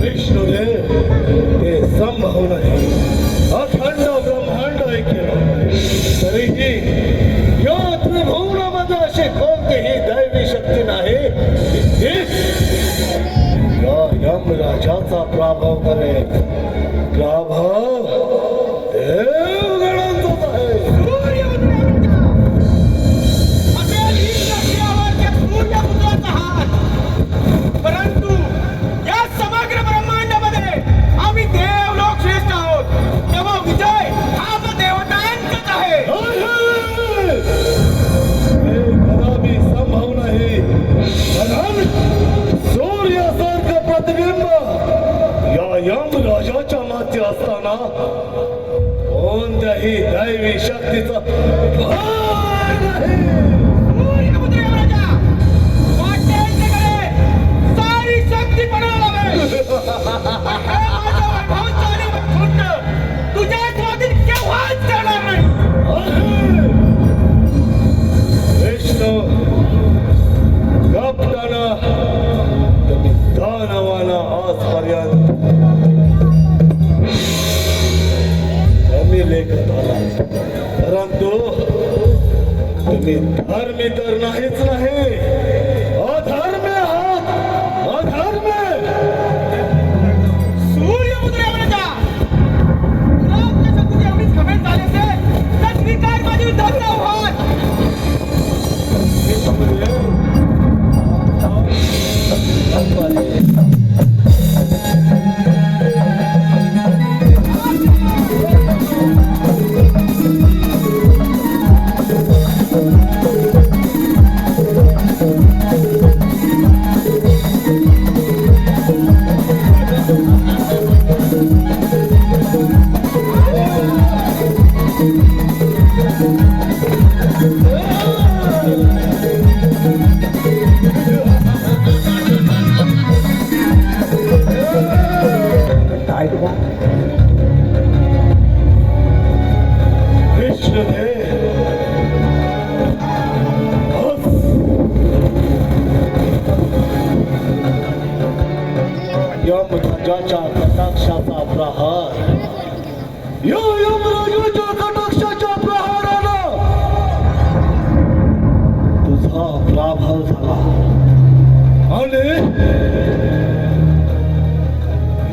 विष्णुदेव हे संभव नाही. अखंड ब्रह्मांड ऐकेल तरीही या त्रिभुवनामध्ये अशी कोणतीही दैवी शक्ती नाही या यमराजाचा प्रभाव करेल. प्रभाव देवगणांचाच आहे. परंतु या समग्र ब्रह्मांडामध्ये आम्ही देवलोक श्रेष्ठ आहोत, तेव्हा विजय हा देवतांचाच आहे. हे कदापि संभव नाही. सूर्यासारखं प्रतिबिंब या यमराजाच्या माथी असताना कोणत्याही दैवी शक्तीचा भार नाही. सूर्यपुत्र यमराजा, वाटेल तिकडे सारी शक्ती पणाला लावेल. हे माझं वैभवशाली वैकुंठ तुझ्या स्वाधीन केव्हाच जाणार नाही. विष्णू कपटाना तुम्ही दानवाना आजपर्यंत कमी लेखत आला, परंतु तुम्ही धर्मी तर नाहीच नाही, अधर्मी आहात. अधर्मी. सूर्यपुत्र यमराजा, तुला आपल्या शक्तीची एवढीच घमेंड झाली असेल तर स्वीकार माझी युद्धाचं आव्हान. यमराजाच्या कटाक्षाचा प्रहार, या यमराजाच्या कटाक्षाच्या प्रहारानं तुझा पराभव झाला आणि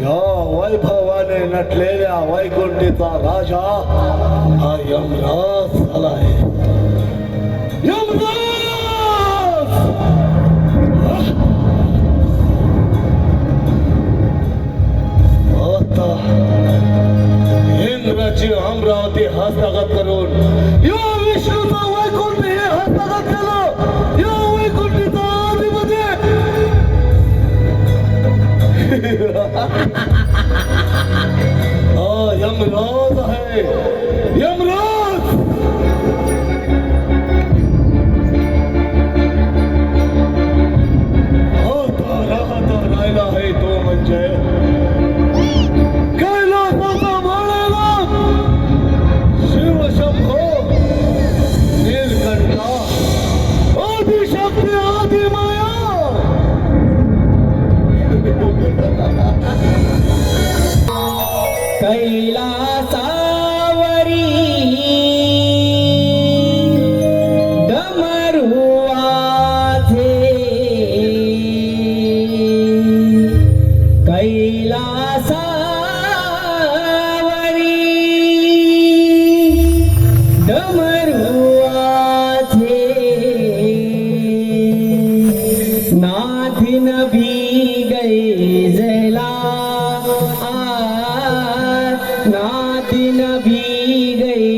या वैभवाने नटलेल्या वैकुंठीचा राजा हा यमराज झालाय. यमराज इंद्राची अमरावती हस्तगत करून या विष्णूचा वैकुंठ हे हस्तगत केलं. या वैकुंठीचा अधिपती हा यमराज आहे. यमराज आता राहिला आहे तो म्हणजे शिवशंभो नीलकंठा आदिशक्ती आदिमाया. कैलासावरी डमरू वाजे, कैलासावरी डमरू वाजे, नाथिन भी गई जला, नाथिन भी गई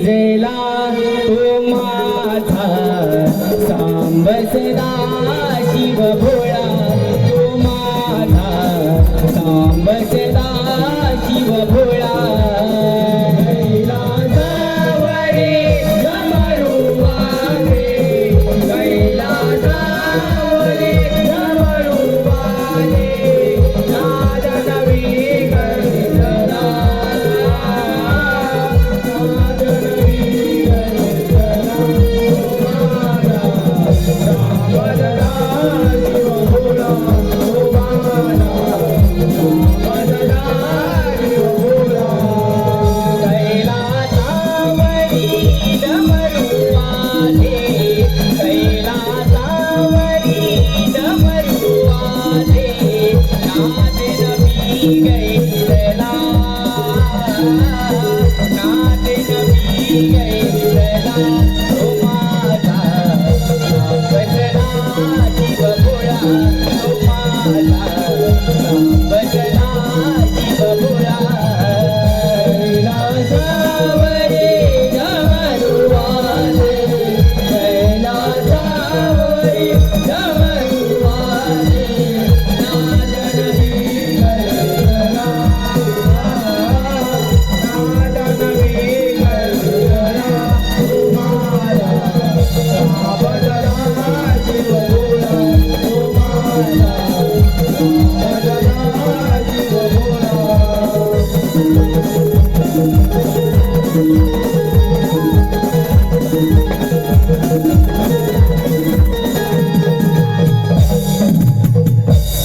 जला, तो माझा सांब सदा शिव भोळा, तो माझा सांब सदा शिव भोळा. कैलासावरी डमरू वाजे, कैलासावरी डमरू वाजे, नाद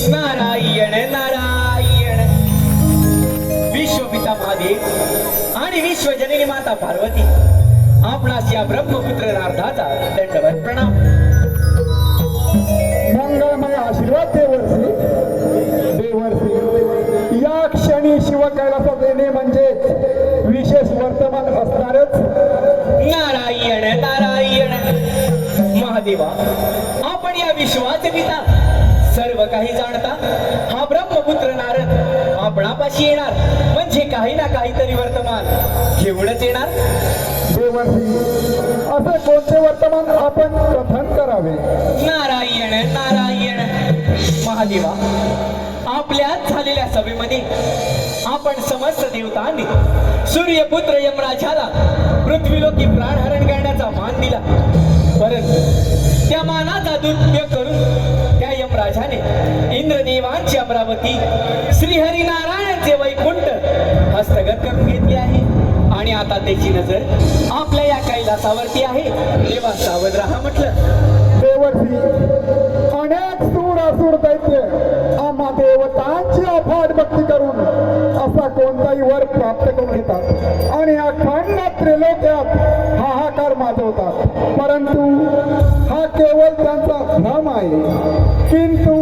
नारायण नारायण. विश्वपिता महादेव आणि विश्वजननी माता पार्वती आपणास या ब्रह्मपुत्र नारदाचा दंडवत प्रणाम. मंगळमय आशीर्वाद देवर्षी. या क्षणी शिव कैलासात येणे म्हणजे विशेष वर्तमान असणारच. नारायण नारायण. महादेवा, आपण या विश्वाचे पिता, सर्व काही जाणता हा ब्रह्मपुत्र नारद आपणापाशी येणार म्हणजे काही ना काहीतरी वर्तमान घेऊनच येणार. देवर्षी, असे कोणते वर्तमान आपण कथन करावे? नारायण नारायण. महादेवा, आपल्यात झालेल्या सभेमध्ये आपण समस्त देवतांनी सूर्यपुत्र यमराजाला पृथ्वीलोकी प्राणहरण करण्याचा मान दिला, परंतु त्या मानाचा दुरुपयोग करून त्या यमराजाने इंद्रदेवांची अमरावती श्रीहरिनारायणचे वैकुंठ हस्तगत करून घेतले आहे आणि आता त्याची नजर आपल्या या कैलासावरती आहे. तेव्हा सावध राहा म्हटलं. देवर्षी, अनेक सूर असुर दैत्य आम्हा देवतांची अफाट भक्ती करून असा कोणताही वर प्राप्त करून घेतात आणि अखंड त्रिलोक्यात हाहाकार माजवतात, परंतु हा केवळ त्यांचा भ्रम आहे. किंतु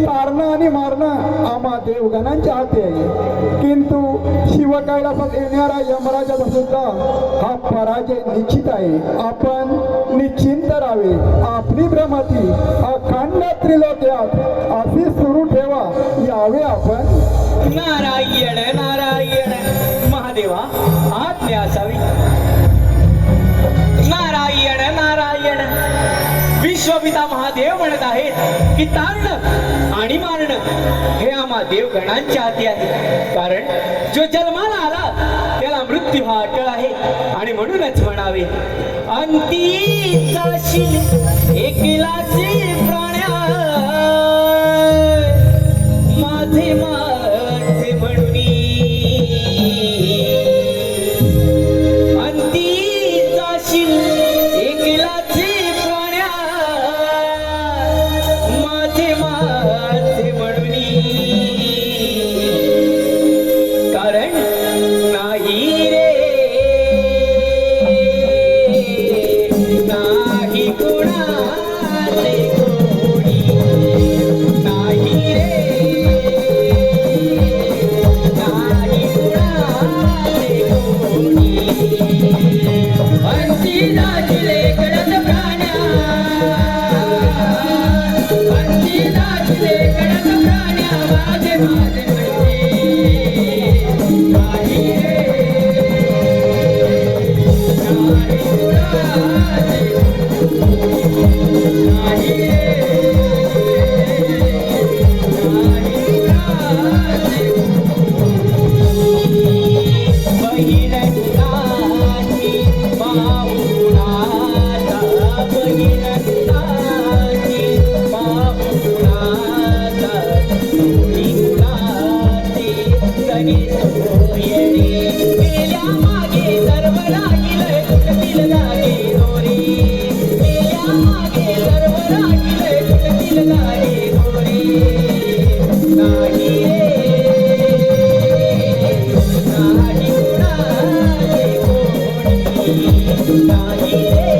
तारणं आणि मारणं आम्हा देवगणांच्या हाती आहे. किंतु शिव कैलासात येणारा यमराजाचा सुद्धा हा पराजय निश्चित आहे. आपण निश्चिंत राहावे. आपली भ्रमती अखंड त्रिलोक्यात अशी सुरू ठेवा. यावे आपण. नारायण नारायण. महादेवा, आज्ञा असावी. नारायण नारायण. विश्वपिता महादेव म्हणत आहेत की तारणं आणि मारणं हे आम्हा देवगणांच्या हाती आहे, कारण जो जन्माला आला त्याला मृत्यू हा अटळ आहे आणि म्हणूनच म्हणावे अंती जाशील एकलाची प्राण्या माझे माझे म्हणूनी. अंती जाशील एकलाची प्राण्या माझे माझे म्हणूनी, कारण नाही रे नाही कुणाचे कोणी, नाही रे नाही कुणाचे कोणी. अंती जाशील कडत प्राण्या, अंती जाशील कडत प्राण्या माझे माझे म्हणते, नाही रे नाही कुणाचे नाही रे नाही कुणाचे. बहिरंगाची बाहुनाचा, बहिरंगाची बाहुनाचा, सोनी कुणाचे कधी सोयरे. गेल्या मागे सर्व राहील कुठतील लागे दोरे, गेल्या मागे सर्व राहील कुठतील लागे दोरे. नाही रे नाही कुणाचे कोणी, नाही रे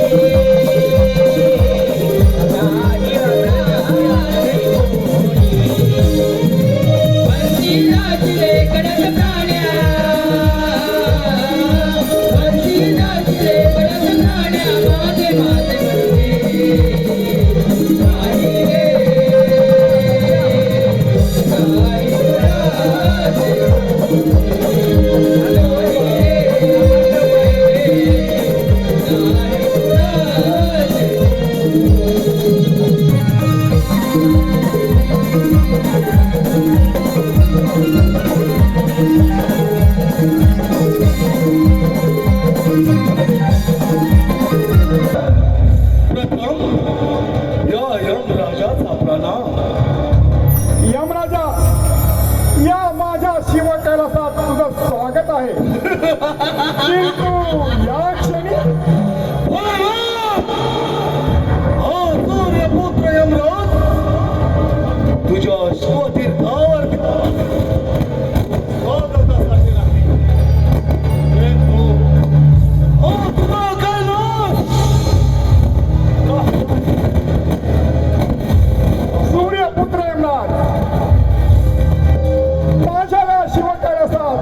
नाही कुणाचे कोणी. आहे किंतु या क्षणी हा सूर्यपुत्र यमराज तुझ्या शिवतीर्थावर स्वागतासाठी नाही. परंतु तुझा कैलास सूर्यपुत्र यमराज, माझ्या या शिवकैलासात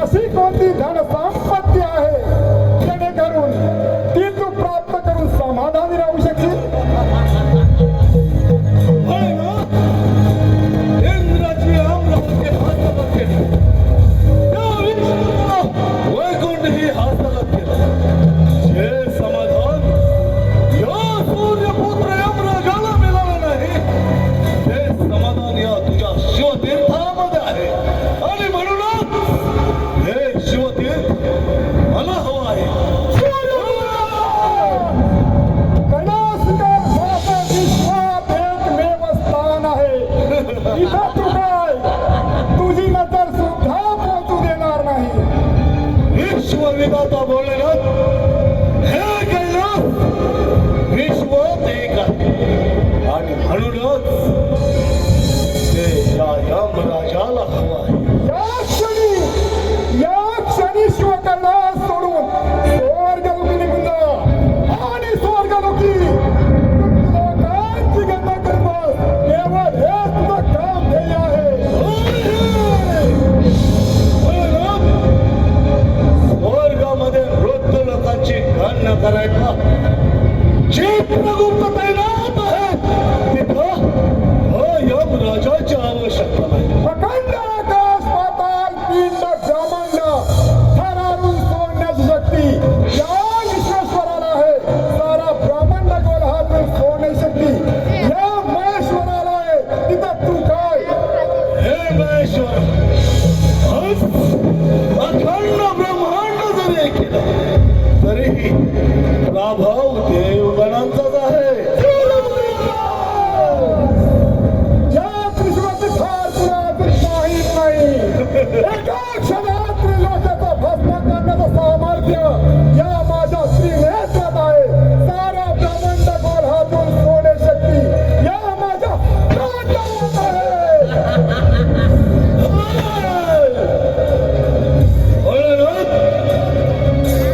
अशी कोणती धन संपत्ती आहे जेणेकरून ती तू प्राप्त करून समाधानी राहू शकशील? इंद्राची अमरावती हस्तगत केली. त्या विष्णूला वैकुंठही हस्तगत केलं. जे समाधान या सूर्यपुत्र यमराजाला मिळालं नाही ते समाधान या तुझ्या शिवतीर्थामध्ये आहे. आणि म्हणूनच हे शिवतीर्थ मला हवं आहे. कैलासकर माझं विश्वात एकमेव स्थान आहे. इथं तू काय तुझी नजर सुद्धा पोहोचू देणार नाही. विश्वविधाता बोलले ना, हे कैलास विश्वात एक आहे. आणि म्हणूनच ते या यमराजाला हवं आहे. या क्षणी शिवकैलास सोडून स्वर्गलोकी निघून जा आणि स्वर्गलोकी लोकांची गणना करतोस. केवळ हे तुझं काम ध्येय आहे. स्वर्गामध्ये मृत्यू लोकांची गणना करायला चित्रगुप्त तैनात आहेत. तिथं यमराजाची आवश्यकता नाही. अखंड आकाश पाताल पिंड ब्रह्मांड थरारून सोडण्याची शक्ती या विश्वेश्वराला आहे. सारा ब्रह्मांड गोल हातून सोडण्याची शक्ती या महेश्वराला आहे. तिथं तू काय? हे महेश्वर, आज अखंड ब्रह्मांड जरी केलं तरीही प्रभाव देवगणांचाच आहे. या त्रिशूळाचे फार तुला अजून माहीत नाही. एका क्षणात त्रिलोक्याचा भस्म करण्याचं सामर्थ्य या माझ्या श्रीनेत्रात आहे. सारा ब्रह्मांड गोल हातून सोडण्याची शक्ती या माझ्या तांडवात आहे. म्हणून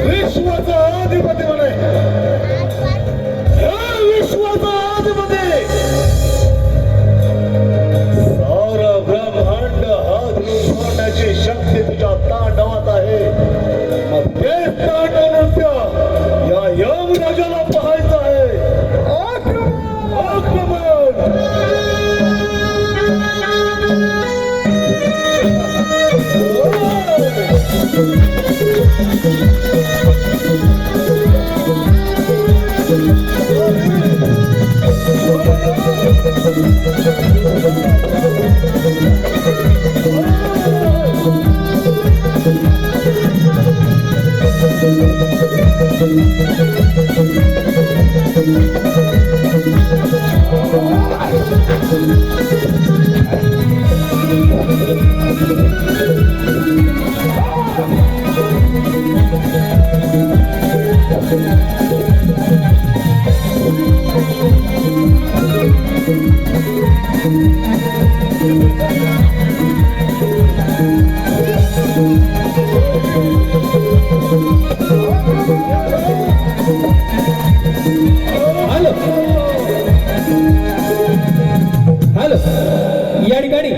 विश्वाचा अधिपती म्हणे, हे विश्वाचा अधिपती सारा ब्रह्मांड हात सोडण्याची शक्ती तुझ्या तांडवात आहे. मग तेच तांडव नृत्य या यमराजाला पाहायचं आहे. आक्रमण! हॅलो, या ठिकाणी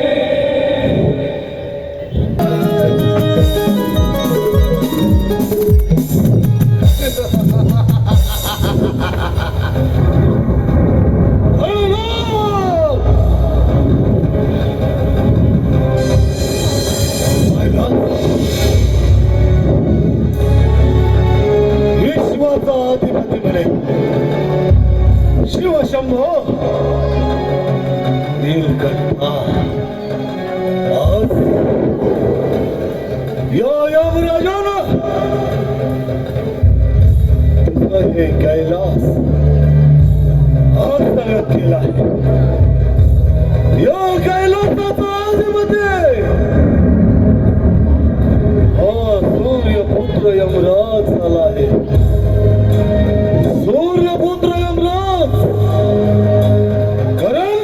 विश्वाचा अधिपती म्हणे, शिवशंभो नीलकंठा, आज या यमराजानं तुझं हे कैलास हस्तगत केला आहे. या कैलासाचा अधिपती सूर्यपुत्र यमराज आला आहे. सूर्यपुत्र यमराज कारण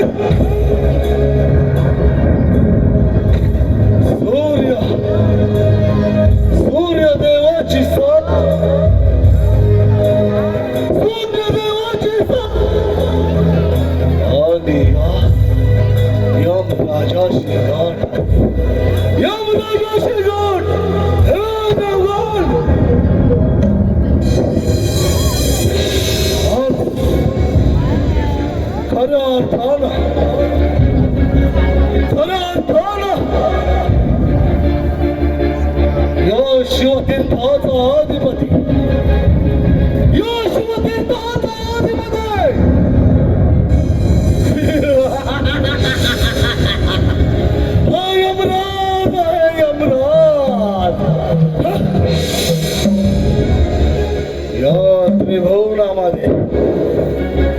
सूर्यदेवाची साथ सूर्यदेवाची साथ आणि यमराजाशी गाठ यमराजाशी गाठ हे देवान आज खऱ्या अर्थानं या शिवतीर्थाचा अधिपती या शिवतीर्थाचा अधिपती हा यमराज आहे यमराज. या त्रिभुवनामध्ये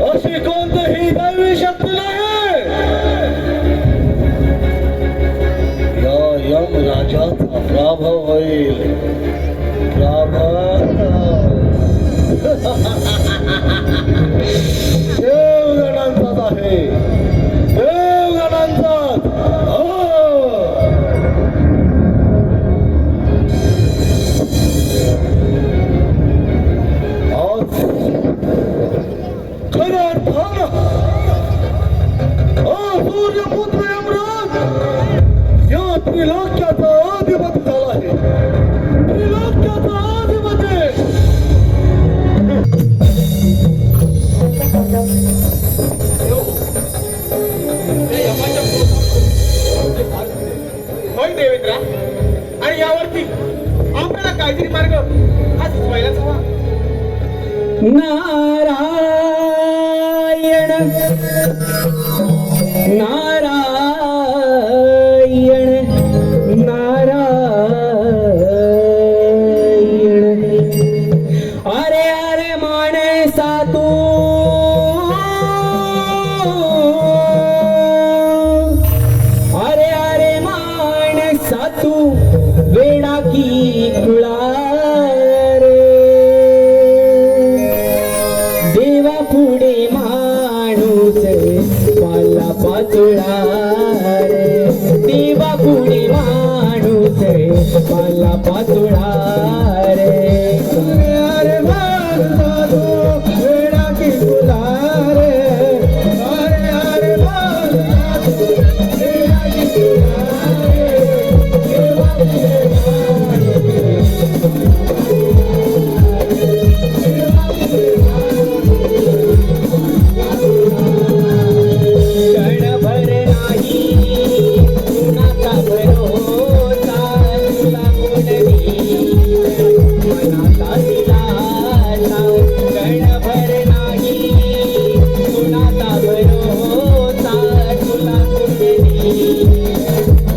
अशी कोणतीही दैवी शक्ती नाही. या यमराजाचा प्रभाव होईल देवगणांचाच आहे देवगणांचाच. आज खऱ्या अर्थानं सूर्यपुत्र यमराज या त्रिलोक्याचा अधिपती झाला आहे. त्रिलोक्याचा अधिपती. होय देवेंद्रा, आणि यावरती आपल्याला काहीतरी मार्ग हा सुचवायलाच हवा. नारायण नारायण नारायण. अरे अरे माणसा तू अरे अरे माणसा तू वेडा की खुळा रे. देवा पुढे माणूस पाला पाचोळा रे. देवा पुढे माणूस पाला पाचोळा रे. अरे माणसा तू वेडा की खुळा रे. अरे अरे माणसा तू वेडा की खुळा रे. देवा पुढे क्षणभर नाही कुणाचा भरोसा तुला कोणवी मनाचा दिलासा. क्षणभर नाही कुणाचा भरोसा तुला कोणवी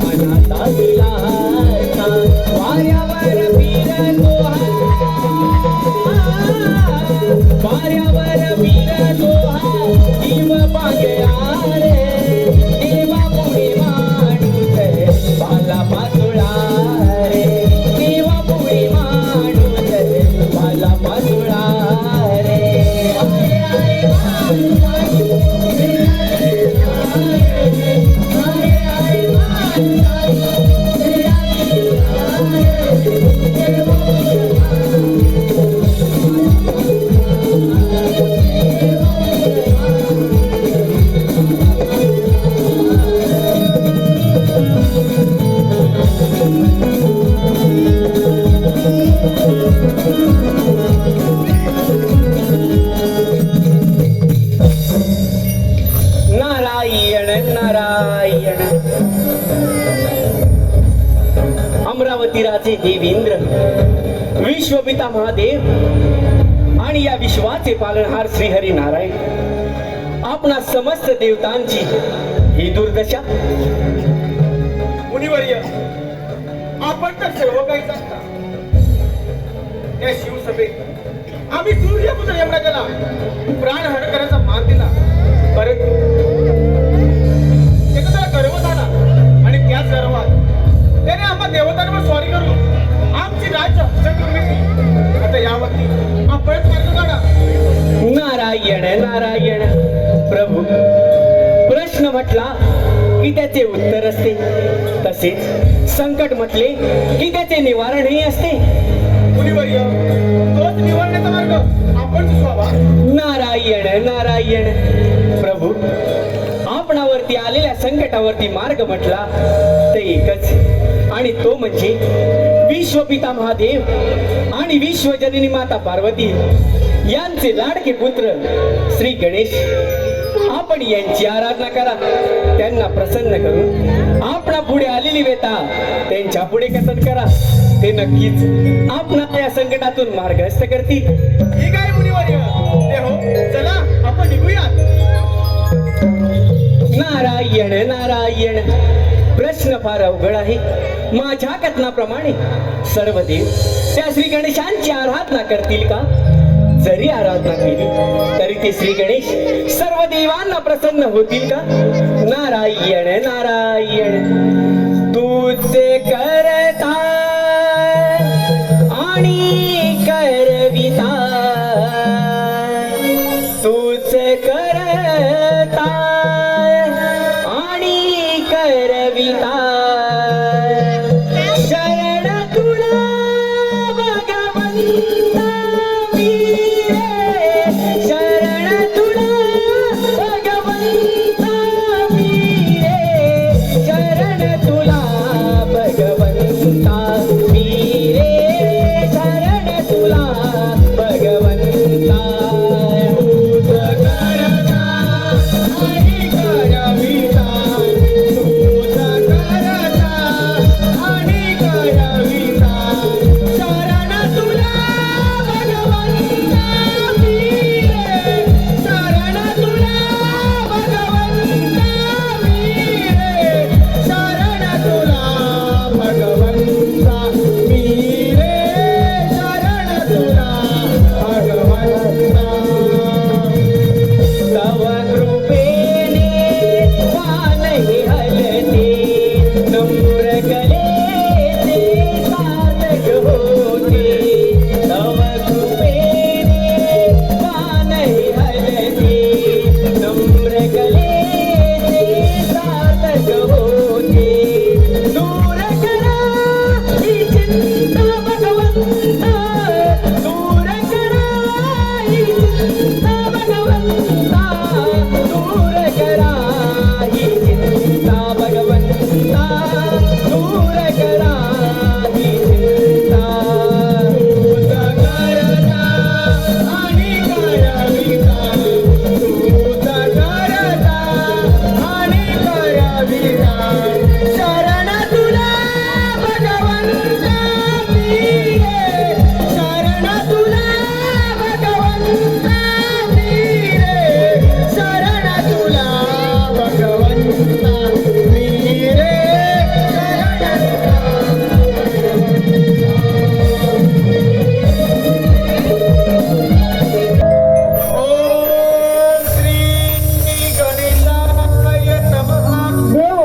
मनाचा दिलासा. वाऱ्यावर फिरतो वाऱ्यावर फिरतो जीव पागळा रे. देवा पुढे माणूस पाला पाचोळा रे. देवा पुढे माणूस पाला पाचोळा रे. नारायण नारायण. अमरावती राजे देवेंद्र, विश्वपिता महादेव आणि या विश्वाचे पालनहार श्रीहरी नारायण, आपणा समस्त देवतांची ही दुर्दशा. मुनिवर्य, आपण तर सर्व काही सांगता. या शिवसभेत आम्ही सूर्यपुत्र यमराजाला प्राणहरण करायचा मान दिला, परंतु त्याचा गर्व झाला आणि त्याच गर्वात त्याने आम्हा देवतांवर स्वारी करून आमची राज्य हस्तगत केली. प्रश्नाचे उत्तर असते, तसेच संकट म्हटले की त्याचे निवारणही असते. मुनिवर्य, तोच निवडण्याचा मार्ग आपण सुचवावा. नारायण नारायण. प्रभू, आपणावरती आलेल्या संकटावरती मार्ग म्हटला ते एकच, आणि तो म्हणजे विश्वपिता महादेव आणि विश्वजननी माता पार्वती यांचे लाडके पुत्र श्री गणेश. आपण यांची आराधना करा. त्यांना प्रसन्न करून आपणा पुढे आलेली व्यथा त्यांच्या पुढे कथन करा. ते नक्कीच आपणा या संकटातून मार्गस्थ करतील. ठीक आहे मुनिवर्य, ते हो, चला आपण निघूयात. नारायण नारायण. प्रश्न फार अवघड आहे. माझ्या कथनाप्रमाणे सर्व देव त्या श्री गणेशांची आराधना करतील का? जरी आराधना केली तरी ते श्री गणेश सर्व देवांना प्रसन्न होतील का? नारायण नारायण. तुझे करता आणि करविता, तुझे करता आणि करविता, शरण तुला भगवंता मी रे, शरण तुला भगवंता मी रे, शरण तुला भगवंता मी रे, शरण तुला भगवंता. तव कृपेने वानहि हलते, नम्र कलेचे साधक होते. तव कृपेने वानहि हलते, नम्र कलेचे साधक होते. दूर करा ही चिंता भगवंता, दूर करा ही चिंता भगवंता, दूर करा ही चिंता भगवंता, दूर करा ही चिंता. तुझा करता आणि करविता, तुझा करता आणि करविता, शरण तुला भगवंता मी रे, शरण तुला भगवंता मी रे, शरण तुला भगवंता मी रे, ओम श्री गणेशाय नमः. देव,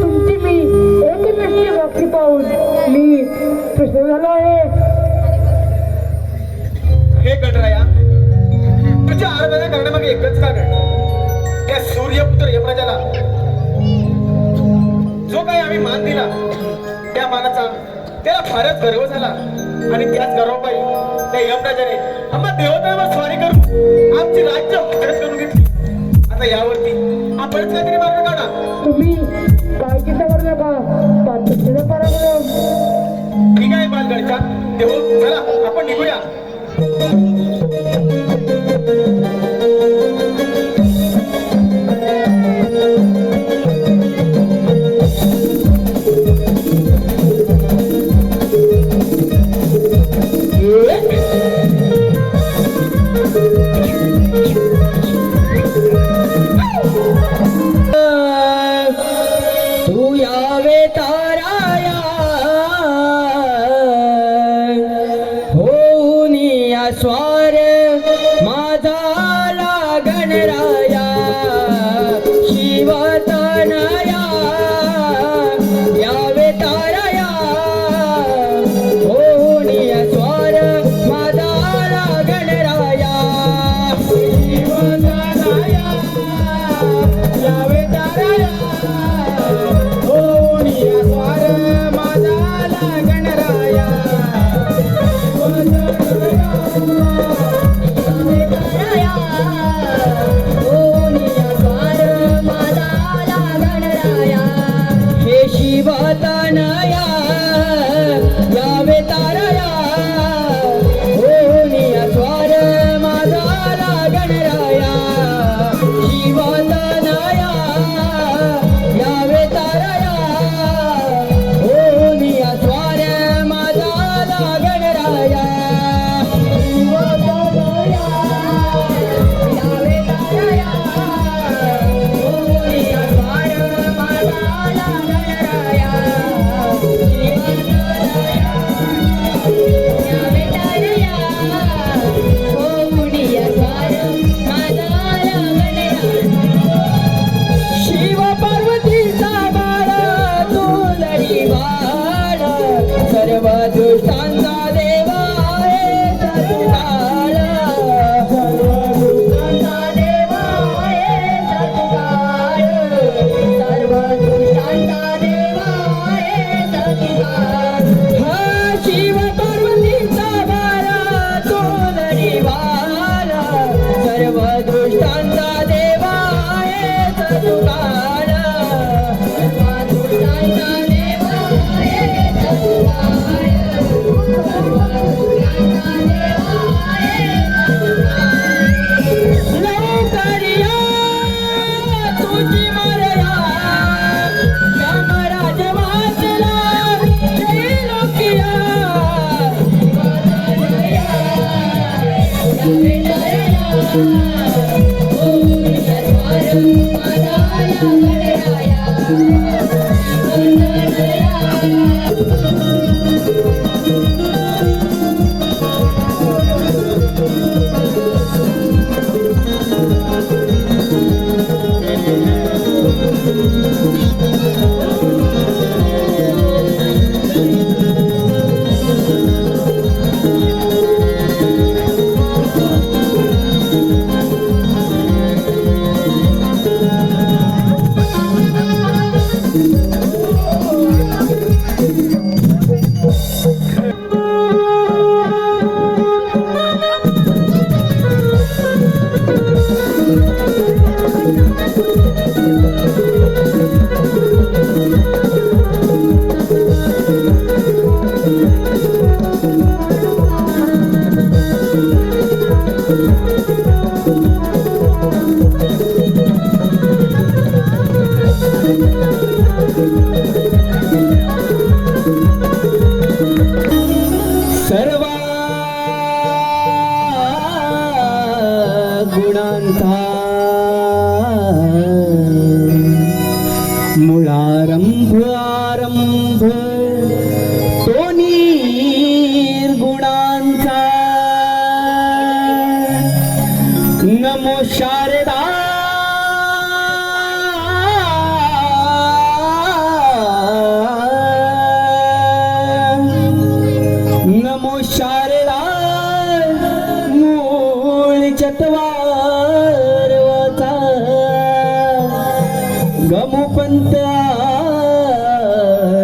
तुमची मी एकनिष्ठ भक्ती पाहून मी प्रसन्न झालो आहे. हे गणराया, तुझ्या आराधना करण्यामागे एकच कारण. त्या सूर्यपुत्र यमराजाला जो काही आम्ही मान दिला त्या मानाचा त्याला फारच गर्व झाला, आणि त्याच गर्वापायी त्या यमराजाने आम्हा देवतांवर स्वारी करून आमची राज्य हस्तगत करून घेतली. आता यावरती आपणच काहीतरी मार्ग काढा. तुम्ही काय चिंता करू नका, पाठीचा पराक्रम. ठीक आहे बालगडच्या देव, चला आपण निघूया. तू यावे ताराया होऊन या स्वार माझा आला गणराया, शिवतनया यावे ताराया होऊन या स्वार माझा आला गणराया, शिवतनया यावे ताराया शिवतनया यावे तारया होनिया स्वार माझा गणराया शिवतनया यावे तारया होनिया स्वार माझा गणराया शिवतनया यावे तारया होनिया स्वार माझा गणराया शिव पार्वतीचा बाळा तोलडी बाळा सर्व दुष्टांचा देवा आहे सत्काळ सर्व दुष्टांचा देवा आहे सत्काळ सर्व दुष्टांचा देवा आहे सत्काळ हा शिव पार्वतीचा बाळा तोलडी बाळा सर्व दुष्टांचा देवा आहे सत्काळ सर्व दुष्टांचा देवा आहे सत्काळ सर्व दुष्टांचा देवा आहे लवकरिया तुझी मर्या यमराज वाचला जय लोकिया सर्व गुणांचा मुळारंभ आरंभ तो निर्गुणांचा नमो शारदा नमो शारदा मूळ चत्वारवता गमुपंत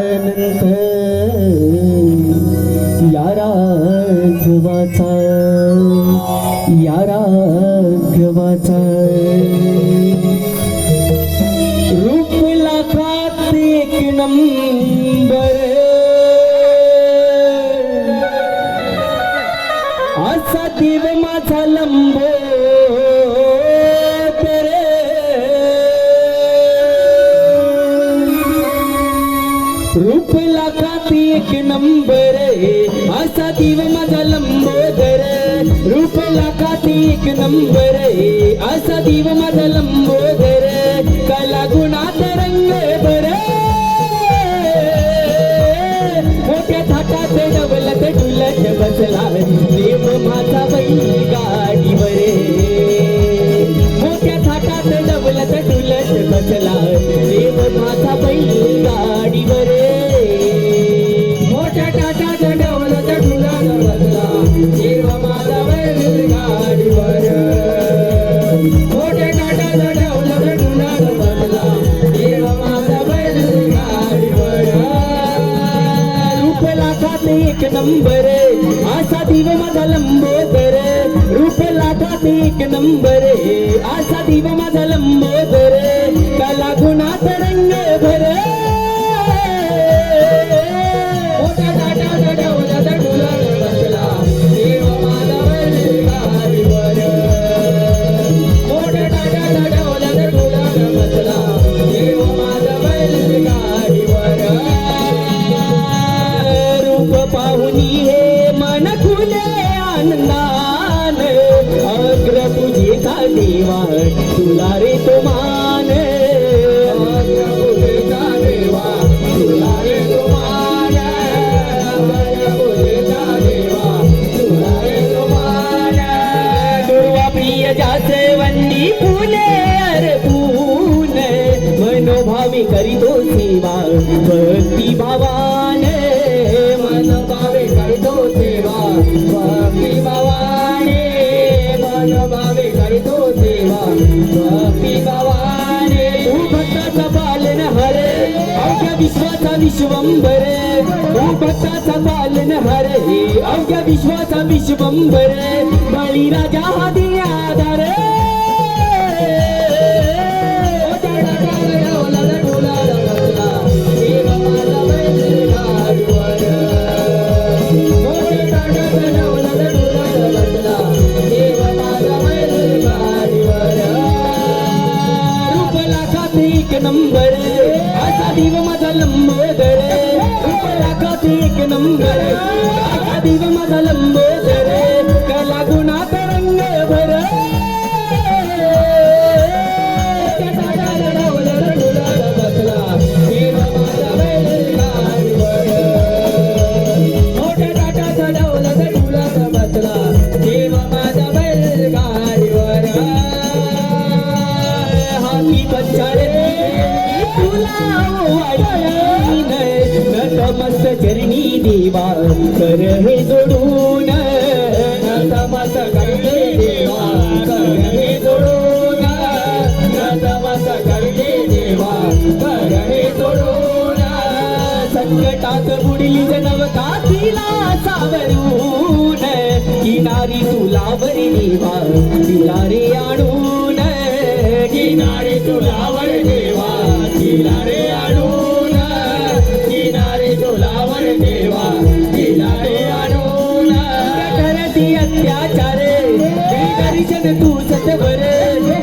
अनंत या राघवाचा रूप लाखात एक नंबर असा देव माझा लंबोदर रूप लाखात एक नंबर असा देव माझा लंबोदर रूप लाखात एक नंबर असा देव माझा लंबोदर कला गुणात रंग भर मोठ्या थाटात डबलत डुलत बसला देव माझा बैल गाडीवर मोठ्या थाटात डबलत डुलत बसला देव माझा बैल गाडीवर मोठ्या थाटात डबलत डुलत बसला देव माझा बैल गाडीवर मोठ्या थाटात डबलत डुलत बसला देव माझा बैल गाडीवर रूप लाखात एक नंबर असा दिव माझा लंबोदर रूप लाखात एक नंबर असा दिव माझा लंबोदर कला गुणात रंग भर देवा भक्ती भावाने मन भावे करीतो सेवा भक्ती भावाने मन भावे करीतो सेवा भक्ती भावाने तू भक्ताचा पालन हरे अवघ्या विश्वाचा विश्वंभरे तू भक्ताचा पालन हरे अवघ्या विश्वाचा विश्वंभरे बळीराजा हा दियाधार एक नंबर असा दिव माझा लंबोदर लाखात एक नंबर असा दिव माझा लंबोदर कला गुणात रंग भर मोठ्या टाटा चढवला डुलात बसला देव माझा बैलगाडीवर हाती पंचारे नतमस्त चरणी देवा कर हे जोडून नतमस्त करते देवा कर हे जोडून नतमस्त करते देवा कर हे जोडून संकटात बुडली जनवता तिला सावरून किनारी तुलावर देवा तिला रे आणून किनारी तुलावर देवा तिला रे आणून किनारी तुलावर देवा तिला रे आणून करती अत्याचार दर्शन तू सतवर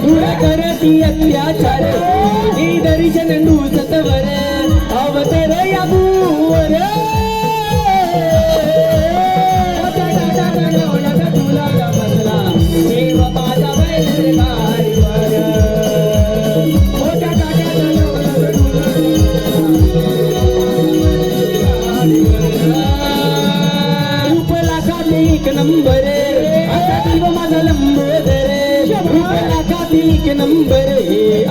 दूर करती अत्याचार दर्शन तू सतवर अवतर या भूवर तुला बसला देव माझा बैलगाडीवर रूप लाखात एक नंबर असा देव माझा लंबोदर रूप लाखात एक नंबर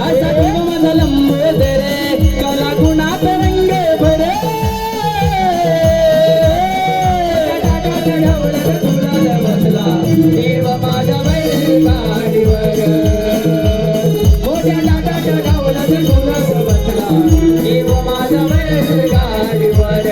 असा देव माझा लंबोदर कला गुणात रंग भर बसला देव माझा बैलगाडीवर मोठ्या टाटा चढवला डुलात बसला देव माझा बैलगाडीवर